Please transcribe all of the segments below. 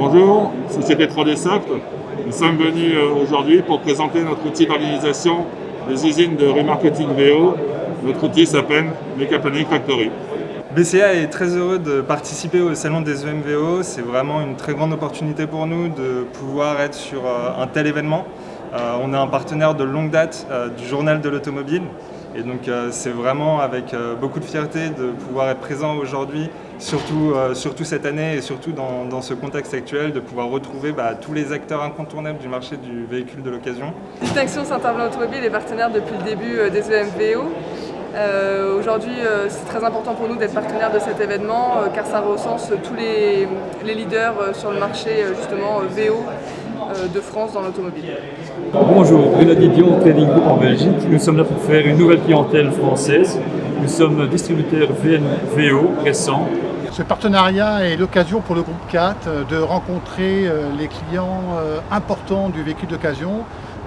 Bonjour, Société 3D Soft. Nous sommes venus aujourd'hui pour présenter notre outil d'organisation des usines de remarketing VO. Notre outil s'appelle Mecaplanning Factory. BCA est très heureux de participer au salon des EMVO. C'est vraiment une très grande opportunité pour nous de pouvoir être sur un tel événement. On est un partenaire de longue date du Journal de l'Automobile. Et donc c'est vraiment avec beaucoup de fierté de pouvoir être présent aujourd'hui, surtout cette année et surtout dans ce contexte actuel, de pouvoir retrouver tous les acteurs incontournables du marché du véhicule de l'occasion. Distinction Saint-Armand Automobile est partenaire depuis le début des EMVO. Aujourd'hui, c'est très important pour nous d'être partenaire de cet événement car ça recense tous les leaders sur le marché justement VO de France dans l'automobile. Bonjour, Bruno Didion, Trading Group en Belgique. Nous sommes là pour faire une nouvelle clientèle française. Nous sommes distributeurs VO récents. Ce partenariat est l'occasion pour le groupe 4 de rencontrer les clients importants du véhicule d'occasion,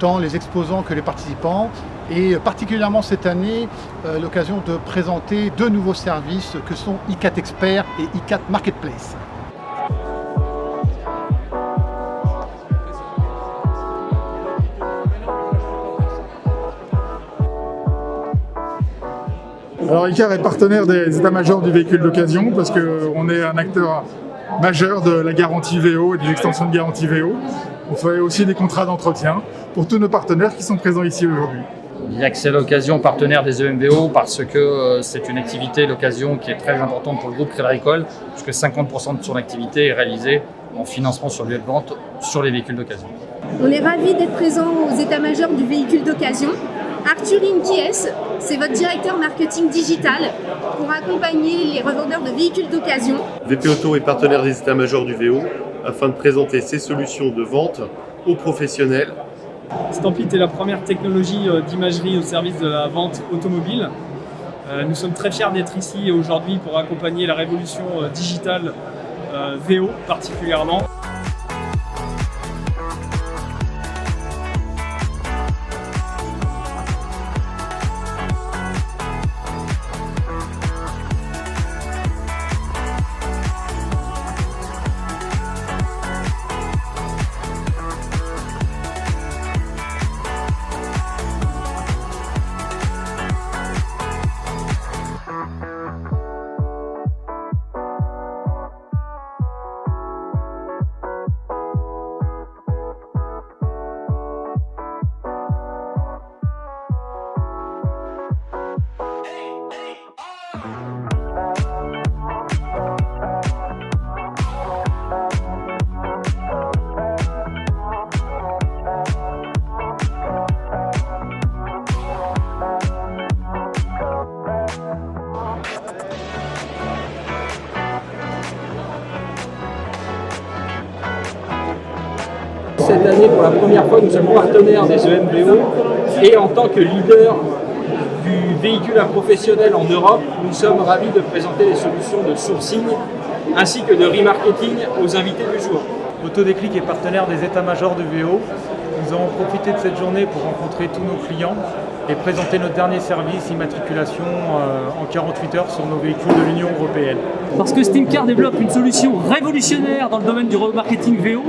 tant les exposants que les participants, et particulièrement cette année, l'occasion de présenter deux nouveaux services que sont i4 Expert et i4 Marketplace. Alors Icar est partenaire des états-majors du véhicule d'occasion parce qu'on est un acteur majeur de la garantie VO et des extensions de garantie VO. On fait aussi des contrats d'entretien pour tous nos partenaires qui sont présents ici aujourd'hui. L'Accès l'occasion partenaire des EMVO parce que c'est une activité, l'occasion, qui est très importante pour le groupe Crédit Agricole, puisque 50% de son activité est réalisée en financement sur lieu de vente sur les véhicules d'occasion. On est ravis d'être présents aux états-majors du véhicule d'occasion. Arthur Inkies, c'est votre directeur marketing digital pour accompagner les revendeurs de véhicules d'occasion. VP Auto est partenaire des états-majors du VO afin de présenter ses solutions de vente aux professionnels. Stampit est la première technologie d'imagerie au service de la vente automobile. Nous sommes très fiers d'être ici aujourd'hui pour accompagner la révolution digitale VO particulièrement. Cette année, pour la première fois, nous sommes partenaires des EMVO et en tant que leader du véhicule à professionnel en Europe, nous sommes ravis de présenter les solutions de sourcing ainsi que de remarketing aux invités du jour. Autodéclic est partenaire des états-majors de VO. Nous avons profité de cette journée pour rencontrer tous nos clients et présenter notre dernier service, immatriculation en 48 heures sur nos véhicules de l'Union européenne. Parce que Steamcar développe une solution révolutionnaire dans le domaine du remarketing VO,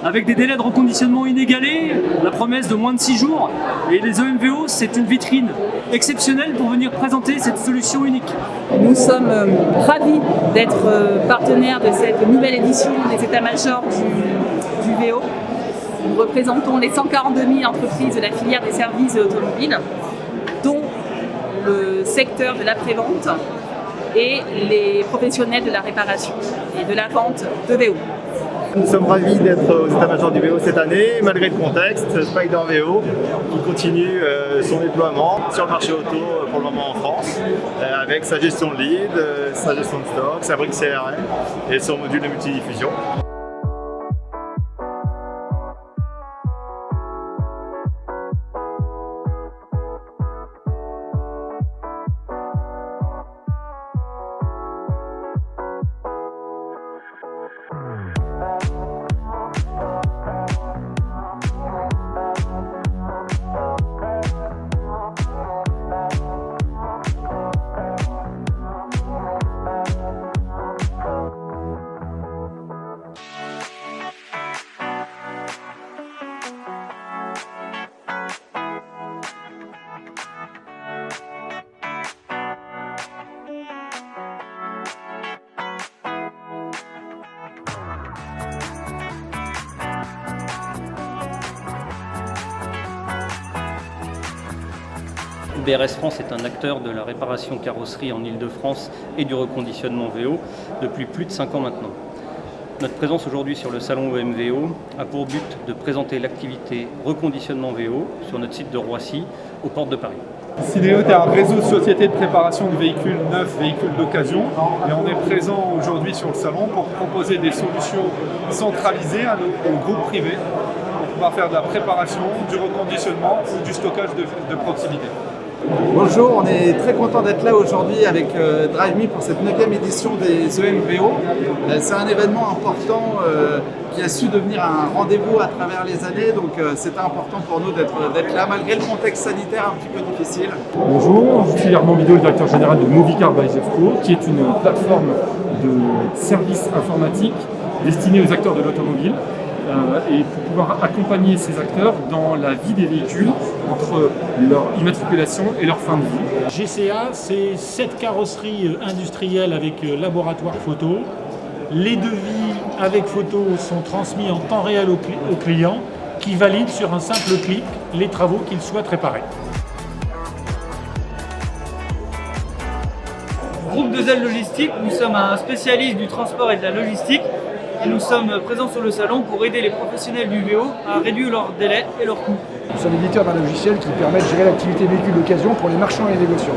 avec des délais de reconditionnement inégalés, la promesse de moins de 6 jours, et les EMVO, c'est une vitrine exceptionnelle pour venir présenter cette solution unique. Nous sommes ravis d'être partenaires de cette nouvelle édition des états-majors du VO. Nous représentons les 142 000 entreprises de la filière des services automobiles, dont le secteur de l'après-vente et les professionnels de la réparation et de la vente de VO. Nous sommes ravis d'être aux états-majors du VO cette année, malgré le contexte. Spider VO qui continue son déploiement sur le marché auto pour le moment en France, avec sa gestion de lead, sa gestion de stock, sa brique CRM et son module de multidiffusion. BRS France est un acteur de la réparation carrosserie en Ile-de-France et du reconditionnement VO depuis plus de 5 ans maintenant. Notre présence aujourd'hui sur le salon OMVO a pour but de présenter l'activité reconditionnement VO sur notre site de Roissy, aux portes de Paris. Cinéo est un réseau de sociétés de préparation de véhicules neufs, véhicules d'occasion, et on est présent aujourd'hui sur le salon pour proposer des solutions centralisées aux groupes privés pour pouvoir faire de la préparation, du reconditionnement ou du stockage de proximité. Bonjour, on est très content d'être là aujourd'hui avec DriveMe pour cette 9e édition des EMVO. C'est un événement important qui a su devenir un rendez-vous à travers les années, donc c'était important pour nous d'être là malgré le contexte sanitaire un petit peu difficile. Bonjour, je suis Armand Bidot, le directeur général de Movicar by Zefco, qui est une plateforme de services informatiques destinée aux acteurs de l'automobile. Et pour pouvoir accompagner ces acteurs dans la vie des véhicules entre leur immatriculation et leur fin de vie. GCA, c'est 7 carrosseries industrielles avec laboratoire photo. Les devis avec photo sont transmis en temps réel au client qui valide sur un simple clic les travaux qu'il souhaite réparer. Groupe 2L Logistique, nous sommes un spécialiste du transport et de la logistique. Et nous sommes présents sur le salon pour aider les professionnels du VO à réduire leurs délais et leurs coûts. Nous sommes éditeurs d'un logiciel qui permet de gérer l'activité véhicule d'occasion pour les marchands et les négociants.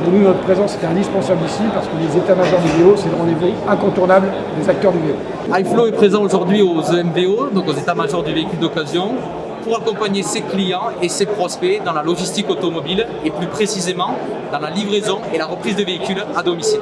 Pour nous, notre présence est indispensable ici parce que les états-majors du VO, c'est le rendez-vous incontournable des acteurs du VO. iFlow est présent aujourd'hui aux EMVO, donc aux états-majors du véhicule d'occasion, pour accompagner ses clients et ses prospects dans la logistique automobile et plus précisément dans la livraison et la reprise de véhicules à domicile.